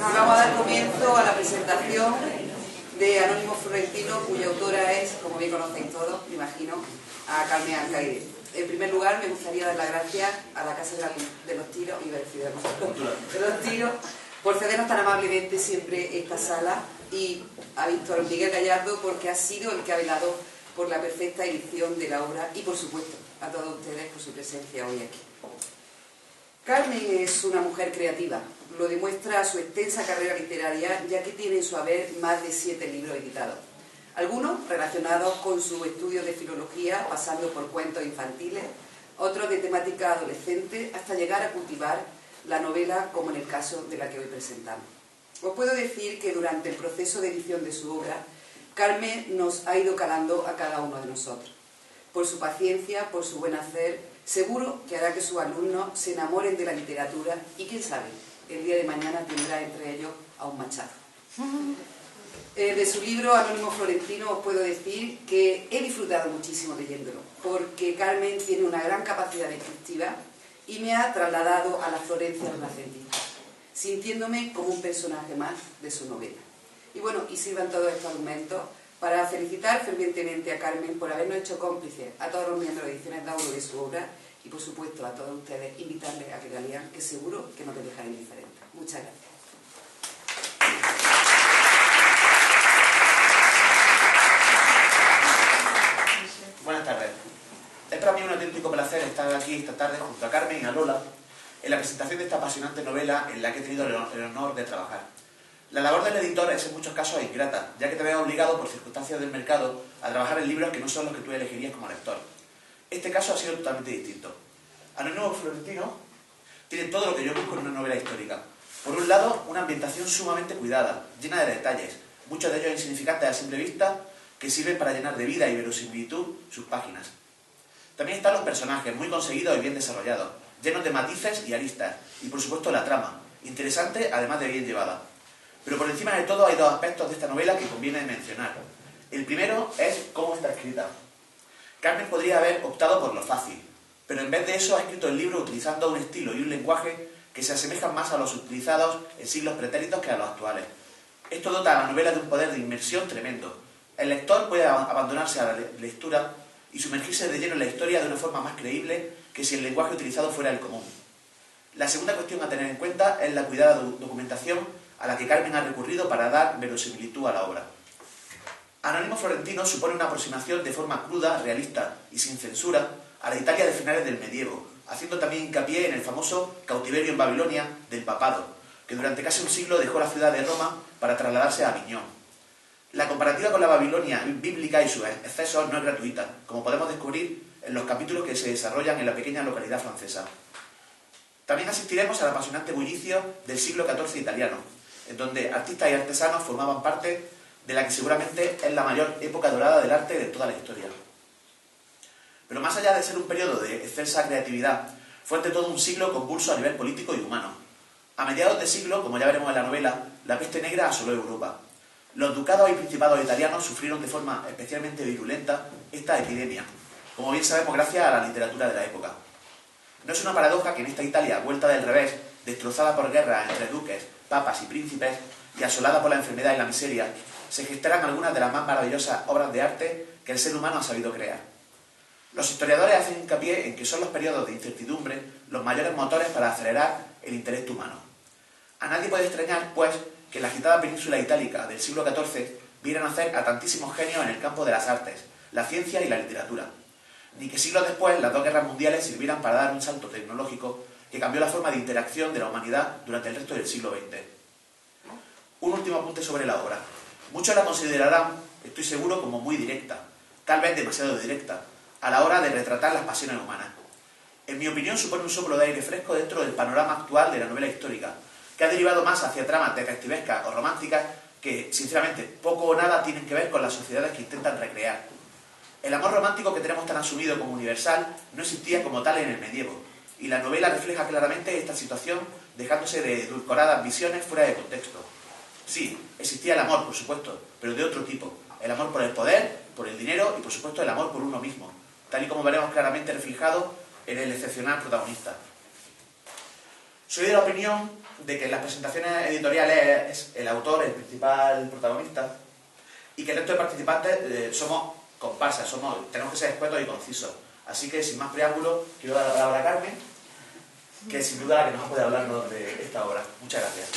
Vamos a dar comienzo a la presentación de Anónimo Florentino, cuya autora es, como bien conocéis todos, me imagino, a Carmen Alcaide. En primer lugar, me gustaría dar las gracias a la Casa de los Tiros, de los Tiros, por cedernos tan amablemente siempre esta sala, y a Víctor Miguel Gallardo, porque ha sido el que ha velado por la perfecta edición de la obra, y por supuesto a todos ustedes por su presencia hoy aquí. Carmen es una mujer creativa, lo demuestra su extensa carrera literaria, ya que tiene en su haber más de 7 libros editados. Algunos relacionados con su estudio de filología, pasando por cuentos infantiles, otros de temática adolescente, hasta llegar a cultivar la novela, como en el caso de la que hoy presentamos. Os puedo decir que durante el proceso de edición de su obra, Carmen nos ha ido calando a cada uno de nosotros. Por su paciencia, por su buen hacer, seguro que hará que sus alumnos se enamoren de la literatura y, quién sabe, el día de mañana tendrá entre ellos a un Machado. De su libro Anónimo Florentino os puedo decir que he disfrutado muchísimo leyéndolo, porque Carmen tiene una gran capacidad descriptiva y me ha trasladado a la Florencia renacentista, sintiéndome como un personaje más de su novela. Y bueno, y sirvan todos estos argumentos para felicitar fervientemente a Carmen por habernos hecho cómplices a todos los miembros de Ediciones Dauro de su obra y, por supuesto, a todos ustedes invitarles a que la lean, que seguro que no les dejará indiferentes. Muchas gracias. Buenas tardes. Es para mí un auténtico placer estar aquí esta tarde junto a Carmen y a Lola en la presentación de esta apasionante novela en la que he tenido el honor de trabajar. La labor del editor es en muchos casos ingrata, ya que te ves obligado por circunstancias del mercado a trabajar en libros que no son los que tú elegirías como lector. Este caso ha sido totalmente distinto. Anónimo Florentino tiene todo lo que yo busco en una novela histórica. Por un lado, una ambientación sumamente cuidada, llena de detalles, muchos de ellos insignificantes a simple vista, que sirven para llenar de vida y verosimilitud sus páginas. También están los personajes, muy conseguidos y bien desarrollados, llenos de matices y aristas, y por supuesto la trama, interesante además de bien llevada. Pero por encima de todo hay dos aspectos de esta novela que conviene mencionar. El primero es cómo está escrita. Carmen podría haber optado por lo fácil, pero en vez de eso ha escrito el libro utilizando un estilo y un lenguaje que se asemejan más a los utilizados en siglos pretéritos que a los actuales. Esto dota a la novela de un poder de inmersión tremendo. El lector puede abandonarse a la lectura y sumergirse de lleno en la historia de una forma más creíble que si el lenguaje utilizado fuera el común. La segunda cuestión a tener en cuenta es la cuidada documentación a la que Carmen ha recurrido para dar verosimilitud a la obra. Anónimo Florentino supone una aproximación de forma cruda, realista y sin censura a la Italia de finales del medievo, haciendo también hincapié en el famoso cautiverio en Babilonia del papado, que durante casi un siglo dejó la ciudad de Roma para trasladarse a Aviñón. La comparativa con la Babilonia bíblica y sus excesos no es gratuita, como podemos descubrir en los capítulos que se desarrollan en la pequeña localidad francesa. También asistiremos al apasionante bullicio del siglo XIV italiano, en donde artistas y artesanos formaban parte de la que seguramente es la mayor época dorada del arte de toda la historia. Pero más allá de ser un periodo de excelsa creatividad, fue ante todo un siglo convulso a nivel político y humano. A mediados de siglo, como ya veremos en la novela, la peste negra asoló Europa. Los ducados y principados italianos sufrieron de forma especialmente virulenta esta epidemia, como bien sabemos gracias a la literatura de la época. No es una paradoja que en esta Italia, vuelta del revés, destrozada por guerras entre duques, papas y príncipes, y asolada por la enfermedad y la miseria, se gestaran algunas de las más maravillosas obras de arte que el ser humano ha sabido crear. Los historiadores hacen hincapié en que son los periodos de incertidumbre los mayores motores para acelerar el intelecto humano. A nadie puede extrañar, pues, que en la agitada península itálica del siglo XIV viera nacer a tantísimos genios en el campo de las artes, la ciencia y la literatura, ni que siglos después las dos guerras mundiales sirvieran para dar un salto tecnológico que cambió la forma de interacción de la humanidad durante el resto del siglo XX. Un último apunte sobre la obra. Muchos la considerarán, estoy seguro, como muy directa, tal vez demasiado directa, a la hora de retratar las pasiones humanas. En mi opinión supone un soplo de aire fresco dentro del panorama actual de la novela histórica, que ha derivado más hacia tramas detectivescas o románticas que, sinceramente, poco o nada tienen que ver con las sociedades que intentan recrear. El amor romántico que tenemos tan asumido como universal no existía como tal en el medievo, y la novela refleja claramente esta situación dejándose de edulcoradas visiones fuera de contexto. Sí, existía el amor, por supuesto, pero de otro tipo. El amor por el poder, por el dinero y, por supuesto, el amor por uno mismo, tal y como veremos claramente reflejado en el excepcional protagonista. Soy de la opinión de que en las presentaciones editoriales es el autor el principal protagonista y que el resto de participantes somos comparsas, tenemos que ser escuetos y concisos. Así que, sin más preámbulo, quiero dar la palabra a Carmen, que es sin duda la que nos puede hablarnos de esta obra. Muchas gracias.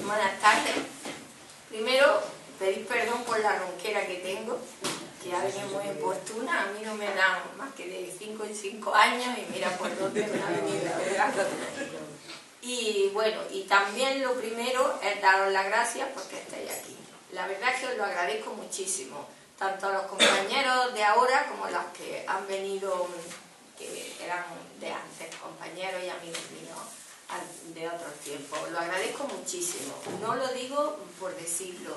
Buenas tardes. Primero, pedir perdón por la ronquera que tengo, que ha venido muy oportuna. A mí no me dan más que de 5 en 5 años y mira por dónde me ha venido, ¿verdad? Y bueno, y también lo primero es daros las gracias porque estáis aquí. La verdad es que os lo agradezco muchísimo, tanto a los compañeros de ahora como a los que han venido, que eran de antes, compañeros y amigos míos de otros tiempos. Lo agradezco muchísimo. No lo digo por decirlo.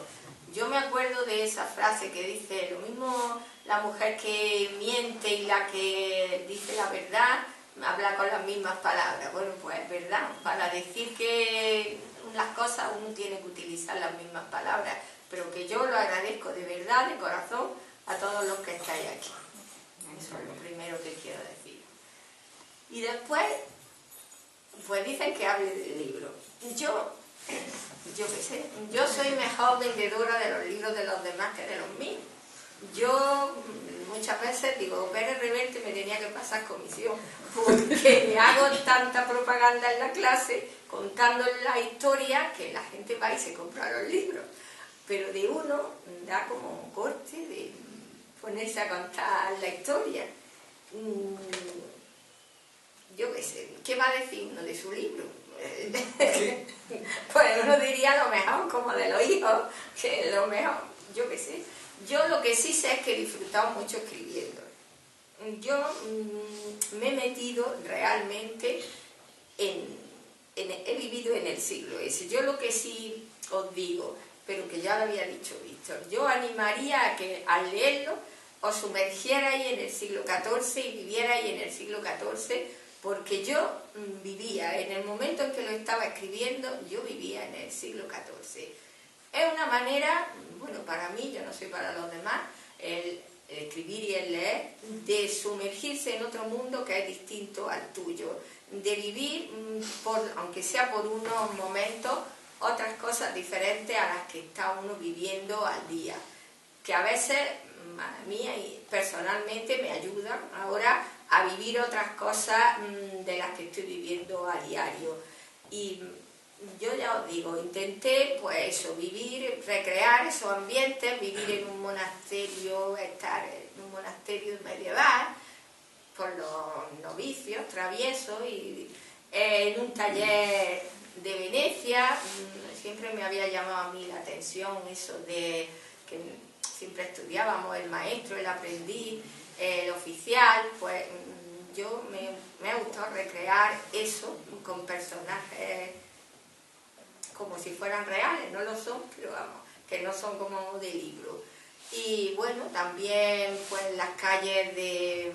Yo me acuerdo de esa frase que dice, lo mismo la mujer que miente y la que dice la verdad, habla con las mismas palabras. Bueno, pues es verdad. Para decir que las cosas uno tiene que utilizar las mismas palabras, pero que yo lo agradezco de verdad, de corazón, a todos los que estáis aquí. Eso es lo primero que quiero decir. Y después, pues dicen que hable del libro. Yo qué sé, yo soy mejor vendedora de los libros de los demás que de los míos. Yo muchas veces digo, Pérez Reverte me tenía que pasar comisión, porque hago tanta propaganda en la clase contando la historia que la gente va y se compra los libros. Pero de uno da como un corte de ponerse a contar la historia. Yo qué sé, ¿qué va a decir uno de su libro? Pues uno diría lo mejor, como de los hijos, que lo mejor, yo qué sé. Yo lo que sí sé es que he disfrutado mucho escribiendo. Yo me he metido realmente he vivido en el siglo ese. Yo lo que sí os digo, pero que ya lo había dicho Víctor, yo animaría a que al leerlo os sumergierais en el siglo XIV y vivierais en el siglo XIV, porque yo vivía, en el momento en que lo estaba escribiendo, yo vivía en el siglo XIV. Es una manera, bueno, para mí, yo no sé para los demás, el escribir y el leer, de sumergirse en otro mundo que es distinto al tuyo, de vivir, aunque sea por unos momentos, otras cosas diferentes a las que está uno viviendo al día, que a veces a mí personalmente me ayudan ahora a vivir otras cosas de las que estoy viviendo a diario. Y yo ya os digo, intenté pues eso, vivir, recrear esos ambientes, vivir en un monasterio, estar en un monasterio medieval, con los novicios traviesos, y en un taller de Venecia. Siempre me había llamado a mí la atención eso de que siempre estudiábamos el maestro, el aprendiz, el oficial. Pues yo me ha gustado recrear eso con personajes como si fueran reales, no lo son, pero vamos, que no son como de libro. Y bueno, también pues las calles de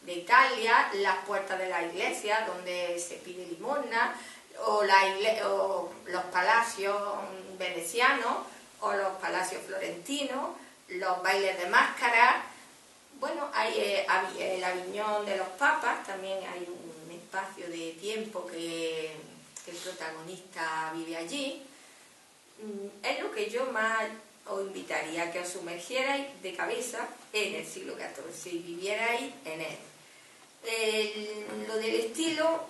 Italia, las puertas de la iglesia donde se pide limosna, o los palacios venecianos, o los palacios florentinos, los bailes de máscaras. Bueno, hay el Aviñón de los Papas, también hay un espacio de tiempo que el protagonista vive allí. Es lo que yo más os invitaría, que os sumergierais de cabeza en el siglo XIV y vivierais en él. Lo del estilo,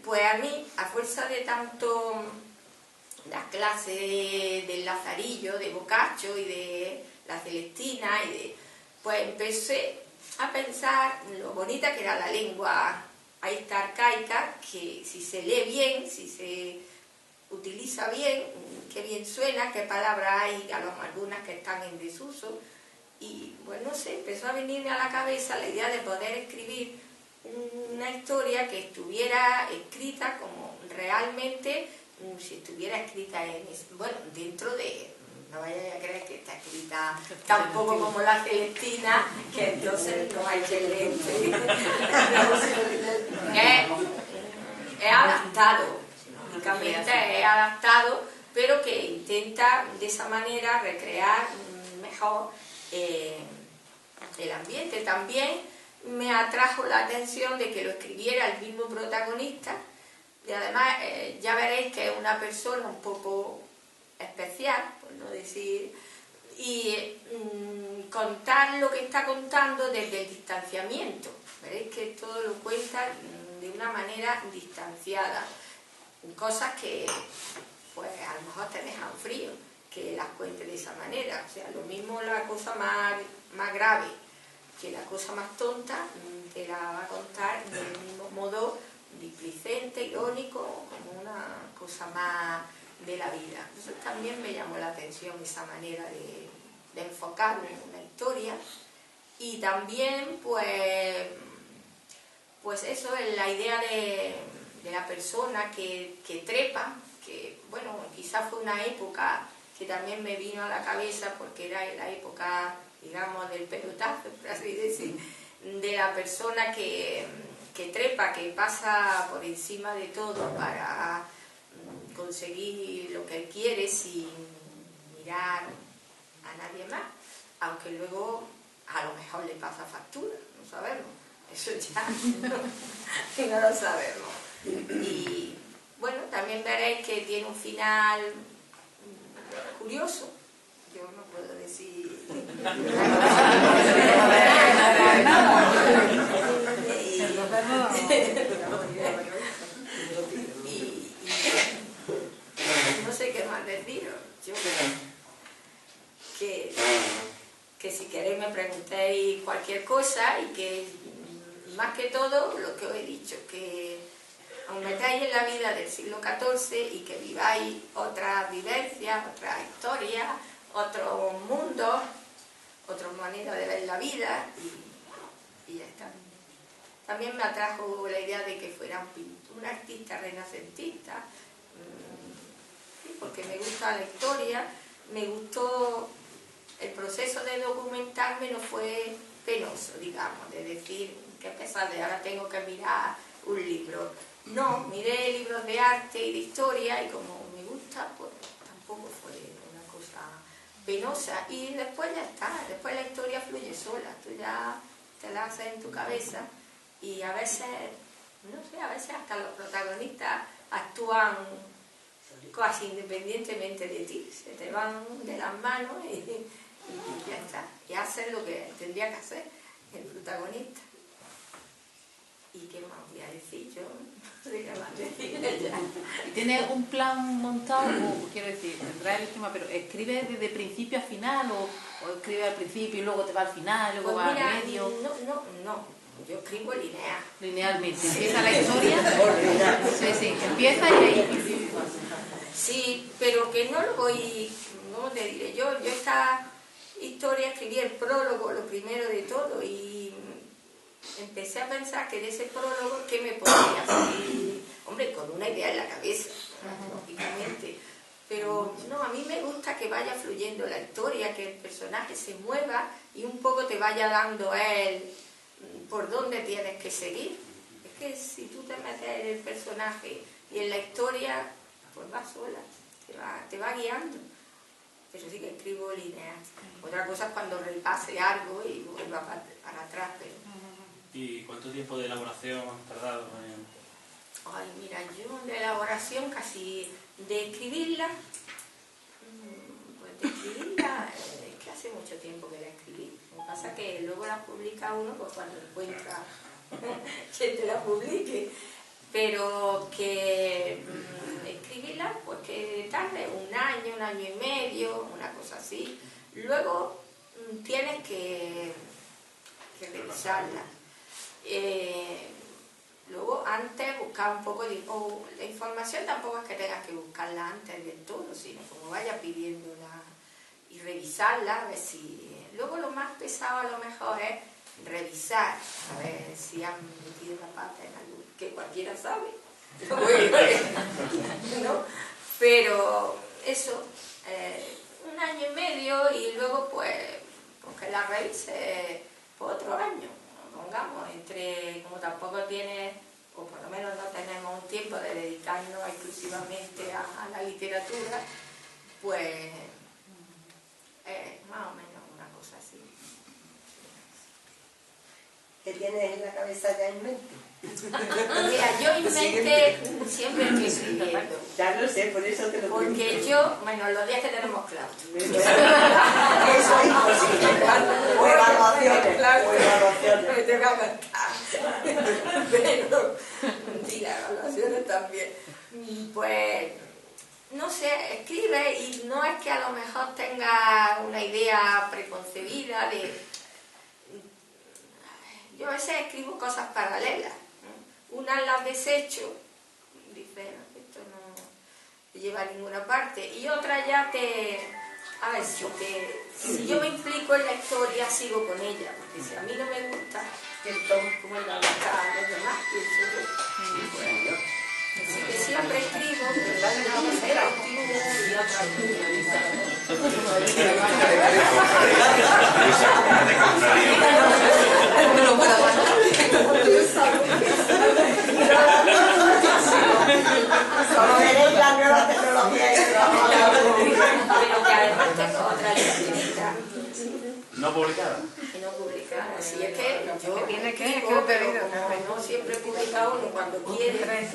pues a mí, a fuerza de tanto las clases del Lazarillo, de Boccaccio y de la Celestina, pues empecé a pensar lo bonita que era la lengua esta arcaica, que si se lee bien, si se utiliza bien, qué bien suena, qué palabras hay, algunas que están en desuso. Y bueno, no sé, empezó a venirme a la cabeza la idea de poder escribir una historia que estuviera escrita como realmente, si estuviera escrita dentro de... No vayáis a creer que está escrita tampoco como la Celestina, que entonces no hay que leer. Es adaptado, únicamente es adaptado, pero que intenta de esa manera recrear mejor el ambiente. También me atrajo la atención de que lo escribiera el mismo protagonista, y además ya veréis que es una persona un poco especial, por no decir, y contar lo que está contando desde el distanciamiento. Veréis que todo lo cuenta de una manera distanciada, cosas que pues a lo mejor te dejan frío que las cuente de esa manera. O sea, lo mismo la cosa más grave que la cosa más tonta te la va a contar del mismo modo displicente, irónico, como una cosa más de la vida. Eso también me llamó la atención, esa manera de enfocar una historia. Y también pues eso es la idea de la persona que trepa, que bueno, quizás fue una época que también me vino a la cabeza porque era la época, digamos, del pelotazo, por así decir, de la persona que trepa, que pasa por encima de todo para conseguir lo que él quiere sin mirar a nadie más, aunque luego a lo mejor le pasa factura, no sabemos, eso ya no lo sabemos. Y bueno, también veréis que tiene un final curioso. Yo no puedo decir no sé qué más deciros. Yo que si queréis me preguntéis cualquier cosa, y que más que todo lo que os he dicho, que os metáis en la vida del siglo XIV y que viváis otras vivencias, otras historias, otros mundos, otra manera de ver la vida, y ya está. También me atrajo la idea de que fuera un artista renacentista, porque me gusta la historia, me gustó el proceso de documentarme, no fue penoso, digamos, de decir que a pesar de ahora tengo que mirar un libro. No, miré libros de arte y de historia, y como me gusta, pues tampoco fue una cosa penosa. Y después ya está, después la historia fluye sola, tú ya te la haces en tu cabeza, y a veces, no sé, a veces hasta los protagonistas actúan casi independientemente de ti, se te van de las manos y ya está, y hacen lo que tendría que hacer el protagonista. ¿Y qué más voy a decir yo? No sé qué más decir ya. ¿Y tienes un plan montado? O quiero decir, tendrás el esquema, pero ¿escribes desde principio a final o escribes al principio y luego te va al final, luego Pues va mira, al medio? No. Yo escribo lineal. Linealmente. ¿Empieza la historia? Sí, empieza y ahí. Sí, pero que no lo voy, no te diré, yo esta historia escribí el prólogo, lo primero de todo, y empecé a pensar que de ese prólogo, ¿qué me podría hacer? Hombre, con una idea en la cabeza, lógicamente. Pero no, a mí me gusta que vaya fluyendo la historia, que el personaje se mueva y un poco te vaya dando a él por dónde tienes que seguir. Es que si tú te metes en el personaje y en la historia, pues va sola, te va guiando. Pero sí que escribo lineal. Otra cosa es cuando repase algo y vuelva para atrás. Pero... ¿Y cuánto tiempo de elaboración has tardado? Ay, mira, yo de elaboración casi de escribirla, pues de escribirla, es que hace mucho tiempo que la escribí. Lo que pasa es que luego la publica uno pues cuando encuentra quien te la publique. Pero que escribirla, pues que tarde un año y medio, una cosa así. Luego tienes que revisarla. Luego antes buscar un poco de... la información tampoco es que tengas que buscarla antes del todo, sino como vaya pidiéndola y revisarla, a ver si... Luego lo más pesado a lo mejor es revisar, a ver si han metido la pata en algo que cualquiera sabe, ¿no? Pero eso, un año y medio, y luego pues que la revise por otro año, pongamos, como tampoco tienes, o por lo menos no tenemos un tiempo de dedicarnos exclusivamente a la literatura, pues más o menos una cosa así. ¿Qué tienes en la cabeza ya en mente? Mira, yo inventé siempre estoy escribiendo. Ya lo sé, por eso te lo pregunto. Porque yo, bueno, los días que tenemos claro. Eso es imposible. O evaluaciones. Claro. O evaluaciones. Me tengo que contar. Pero, y las evaluaciones también. Pues, no sé, escribe y no es que a lo mejor tenga una idea preconcebida de... Yo a veces escribo cosas paralelas. Unas las desecho, dice, no, esto no lleva a ninguna parte, y otras ya te... A ver, si yo me implico en la historia, sigo con ella, porque si a mí no me gusta, como la gusta a los demás, pienso yo. Bueno, así que siempre escribo, pero no me sé la y otras no lo puedo aguantar. Solo veréis la nueva tecnología y pero que además tengo otra libreta ¿No publicada? y no publicada. Así es que yo tiene que escribo, te pero digo, como no siempre publica uno cuando quiere,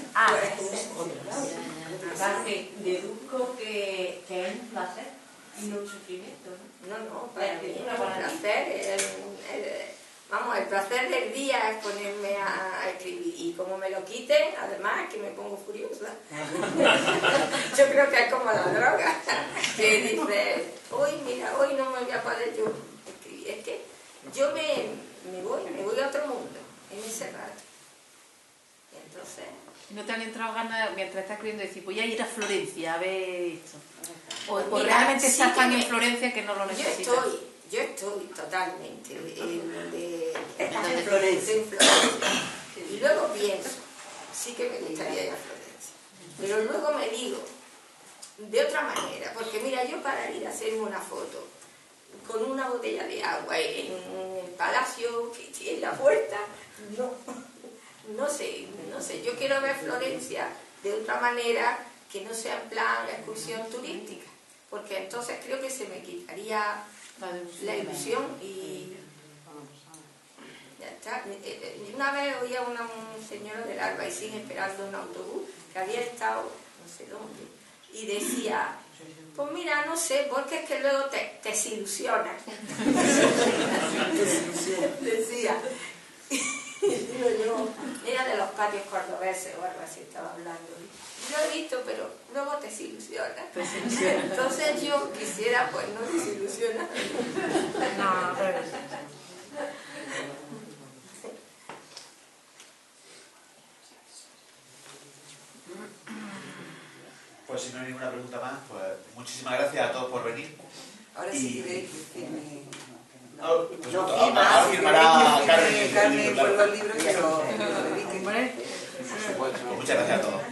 Aparte, deduzco que es un placer y no un sufrimiento, ¿no? no, para mí no es un placer. Vamos, el placer del día es ponerme a escribir, y como me lo quiten, además que me pongo furiosa. Yo creo que es como la droga, que dices, hoy mira, hoy no me voy a poder yo escribir. Es que yo me voy a otro mundo en ese rato. Y entonces... ¿No te han entrado ganas, mientras estás escribiendo, decir, voy a ir a Florencia a ver esto? O Mira, realmente sí estás tan que en Florencia que no lo necesitas? Yo estoy totalmente Estás en Florencia. Y luego pienso, sí que me gustaría ir a Florencia. Pero luego me digo, de otra manera, porque mira, yo para ir a hacerme una foto con una botella de agua en el palacio que tiene en la puerta, no sé, yo quiero ver Florencia de otra manera que no sea en plan excursión turística, porque entonces creo que se me quitaría la ilusión y ya está. Una vez oí a un señor del Albaicín esperando un autobús que había estado no sé dónde y decía, pues mira, no sé, porque es que luego te desilusionas. Decía. Yo, era de los patios cordobeses o algo así estaba hablando. Lo he visto, pero luego te desilusiona. Entonces yo quisiera pues no desilusionar. No, pero... Pues si no hay ninguna pregunta más, pues muchísimas gracias a todos por venir. Ahora sí queréis que firme... Ahora firmará Carmen por los libros que lo dediquen. Muchas gracias a todos.